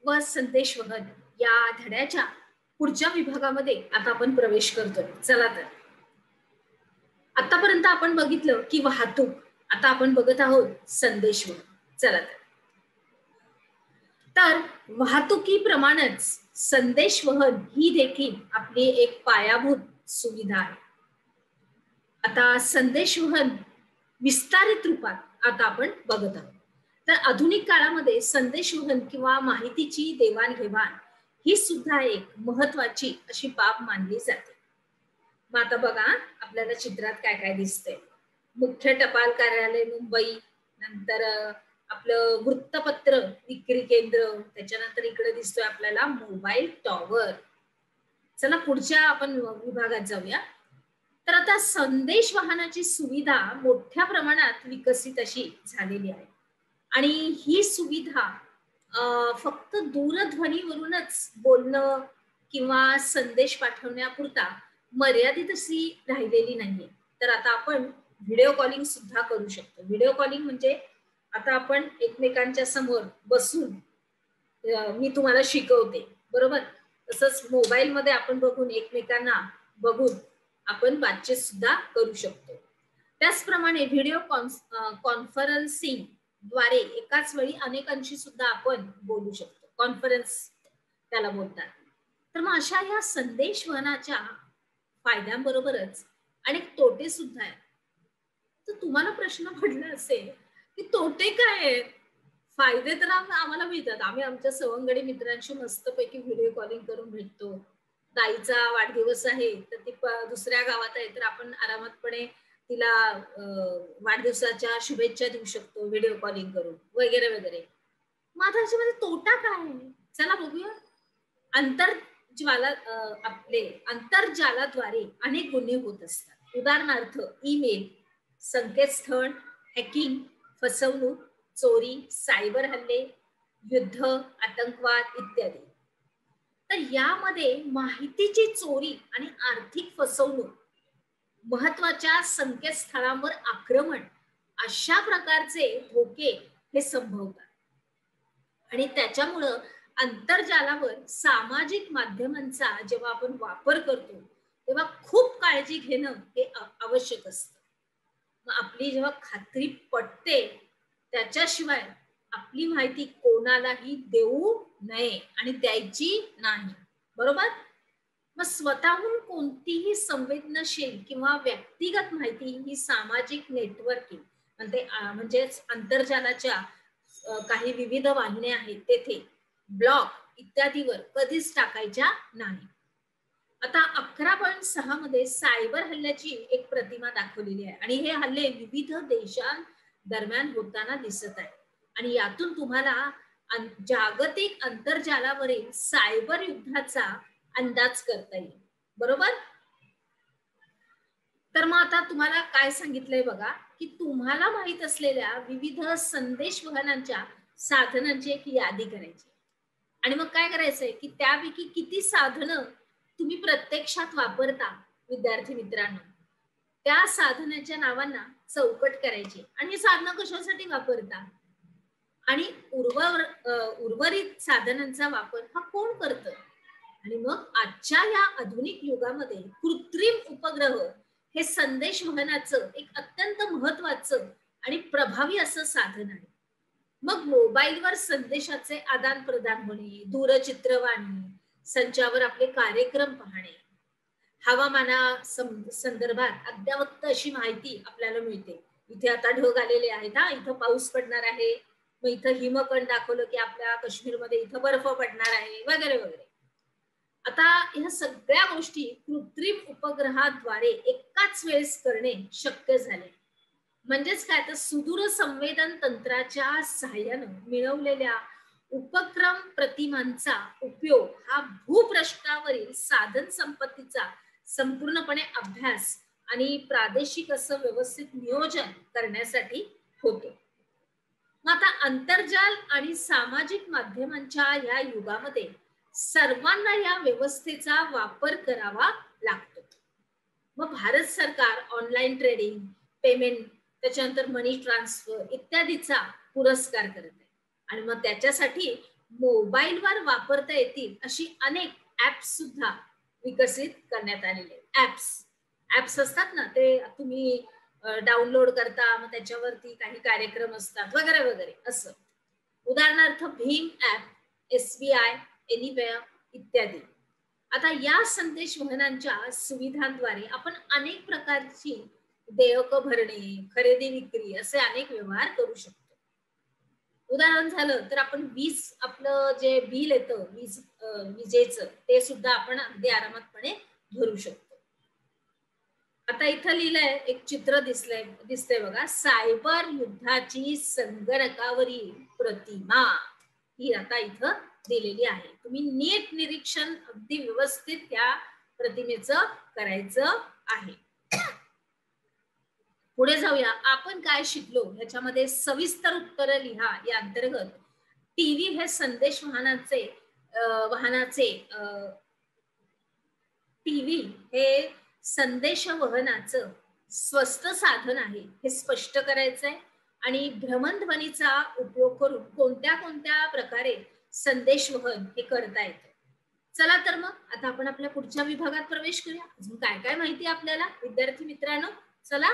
व संदेशवहन या धड्याच्या पुढच्या विभागामध्ये आता आपण प्रवेश करतोय. चला तर आतापर्यंत आपण बघितलं की वाहतूक, आता आपण बघत आहोत संदेशवहन. चला तर वाहतुकीप्रमाणेच संदेशवहन ही देखील आपली एक पायाभूत सुविधा आहे. आता संदेशवहन विस्तारित रूपात आता आपण बघत आहोत. तर आधुनिक काळामध्ये संदेशवहन किंवा माहितीची देवाणघेवाण ही सुद्धा एक महत्वाची अशी बाब मानली जाते. मग आता बघा आपल्याला चित्रात काय काय दिसतंय. मुख्य टपाल कार्यालय मुंबई, नंतर आपलं वृत्तपत्र विक्री केंद्र, त्याच्यानंतर इकडे दिसतोय आपल्याला मोबाईल टॉवर. चला पुढच्या आपण विभागात जाऊया. तर आता संदेश वाहनाची सुविधा मोठ्या प्रमाणात विकसित अशी झालेली आहे आणि ही सुविधा फक्त दूरध्वनीवरूनच बोलणं किंवा संदेश पाठवण्यापुरता मर्यादित अशी राहिलेली नाहीये. तर आता आपण व्हिडिओ कॉलिंग सुद्धा करू शकतो. व्हिडिओ कॉलिंग म्हणजे आता आपण एकमेकांच्या समोर बसून मी तुम्हाला शिकवते बरोबर, तसंच मोबाईल मध्ये आपण बघून एकमेकांना बघून आपण बातचीत सुद्धा करू शकतो. त्याचप्रमाणे व्हिडिओ कॉन्फरन्सिंग द्वारे एकाच वेळी अनेकांशी सुद्धा आपण बोलू शकतो. कॉन्फरन्स त्याला बोलतात. तर मग अशा ह्या संदेशवहनाच्या फायद्यांबरोबरच अनेक तोटे सुद्धा आहेत. तर तुम्हाला प्रश्न पडला असेल की तोटे काय आहेत? फायदे तर आम्हाला मिळतात. आम्ही आमच्या सवंगडी मित्रांशी मस्तपैकी व्हिडिओ कॉलिंग करून भेटतो. ताईचा वाढदिवस आहे तर ती दुसऱ्या गावात आहे तर आपण आरामातपणे तिला वाढदिवसाच्या शुभेच्छा देऊ शकतो व्हिडिओ कॉलिंग करून वगैरे वगैरे. मग आता याच्यामध्ये तोटा काय आहे? चला बघूया. आंतरजालाद्वारे अनेक गुन्हे होत असतात. उदाहरणार्थ ईमेल, संकेतस्थळ, हॅकिंग, फसवणूक, चोरी, सायबर हल्ले, युद्ध, आतंकवाद इत्यादी. तर यामध्ये माहितीची चोरी आणि आर्थिक फसवणूक, महत्वाच्या संकेतस्थळांवर आक्रमण अशा प्रकारचे धोके हे संभवतात. आणि त्याच्यामुळं आंतरजालावर सामाजिक माध्यमांचा जेव्हा आपण वापर करतो तेव्हा खूप काळजी घेणं हे आवश्यक असतं. मग आपली जेव्हा खात्री पटते त्याच्याशिवाय आपली माहिती कोणालाही देऊ नये आणि द्यायची नाही, बरोबर. मग स्वतःहून कोणतीही संवेदनशील किंवा व्यक्तिगत माहिती ही सामाजिक नेटवर्किंग म्हणजेच आंतरजालाच्या काही विविध वाहिन्या आहेत तेथे ब्लॉग इत्यादीवर कधीच टाकायच्या नाही. आता 11.6 मध्ये सायबर हल्ल्याची एक प्रतिमा दाखवलेली आहे आणि हे हल्ले विविध देशांदरम्यान होताना दिसत आहे आणि यातून तुम्हाला जागतिक आंतरजालावरील सायबर युद्धाचा अंदाज करता येईल, बरोबर. तर मग आता तुम्हाला काय सांगितलंय बघा की तुम्हाला माहित असलेल्या विविध संदेशवहनांच्या साधनांची एक यादी करायची आणि मग काय करायचंय की त्यापैकी किती साधनं तुम्ही प्रत्यक्षात वापरता विद्यार्थी मित्रांनो, त्या साधनाच्या नावांना चौकट करायची आणि ही साधनं कशासाठी वापरता आणि उर्वरित साधनांचा वापर हा कोण करतं. आणि मग आजच्या या आधुनिक युगामध्ये कृत्रिम उपग्रह हे संदेशवहनाचं एक अत्यंत महत्वाचं आणि प्रभावी असं साधन आहे. मग मोबाईलवर संदेशाचे आदान प्रदान होणे, दूरचित्रवाणी, संचावर आपले कार्यक्रम पाहणे, हवामाना संदर्भात अद्ययावत अशी माहिती आपल्याला मिळते. इथे आता ढग आलेले आहेत, हा इथं पाऊस पडणार आहे, मग इथं हिमकंड दाखवलं की आपल्या काश्मीरमध्ये इथं बर्फ पडणार आहे वगैरे वगैरे. आता ह्या सगळ्या गोष्टी कृत्रिम उपग्रहाद्वारे एकाच वेळेस करणे शक्य झाले. म्हणजेच काय तर सुदूर संवेदन तंत्राच्या सहाय्याने मिळवलेल्या उपक्रम प्रतिमांचा उपयोग हा भूपृष्ठावरील साधन संपत्तीचा संपूर्णपणे अभ्यास आणि प्रादेशिक असं व्यवस्थित नियोजन करण्यासाठी होतो. मग आता आंतरजाल आणि सामाजिक माध्यमांच्या या युगामध्ये सर्वांना या व्यवस्थेचा वापर करावा लागतो. मग भारत सरकार ऑनलाईन ट्रेडिंग, पेमेंट, त्याच्यानंतर मनी ट्रान्सफर इत्यादीचा पुरस्कार करत आहे आणि मग त्याच्यासाठी मोबाईलवर वापरता येतील अशी अनेक ऍप्स सुद्धा विकसित करण्यात आलेले ऍप्स असतात ना, ते तुम्ही डाउनलोड करता, मग त्याच्यावरती काही कार्यक्रम असतात वगैरे वगैरे असं. उदाहरणार्थ भीम ऍप, SBI एनिवेअर इत्यादी. आता या संदेश वहनांच्या सुविधांद्वारे आपण अनेक प्रकारची देयक भरणे, खरेदी विक्री असे अनेक व्यवहार करू शकतो. उदाहरण झालं तर आपण आपलं जे बिल येतं विजेचं, ते सुद्धा आपण अगदी आरामातपणे भरू शकतो. आता इथं लिहिलंय, एक चित्र दिसतंय बघा, सायबर युद्धाची संगणकावरील प्रतिमा ही आता इथं दिलेली आहे. तुम्ही नीट निरीक्षण अगदी व्यवस्थित त्या प्रतिमेचं करायचं आहे. पुढे जाऊया. आपण काय शिकलो ह्याच्यामध्ये सविस्तर उत्तर लिहा. या अंतर्गत टीव्ही हे संदेश वाहनाचे टीव्ही हे संदेश वहनाचं स्वस्त साधन आहे हे स्पष्ट करायचंय. आणि भ्रमणध्वनीचा उपयोग करून कोणत्या कोणत्या प्रकारे संदेश वहन हे करता येतं. चला तर मग आता आपण आपल्या पुढच्या विभागात प्रवेश करूया. अजून काय काय माहिती आपल्याला विद्यार्थी मित्रांनो, चला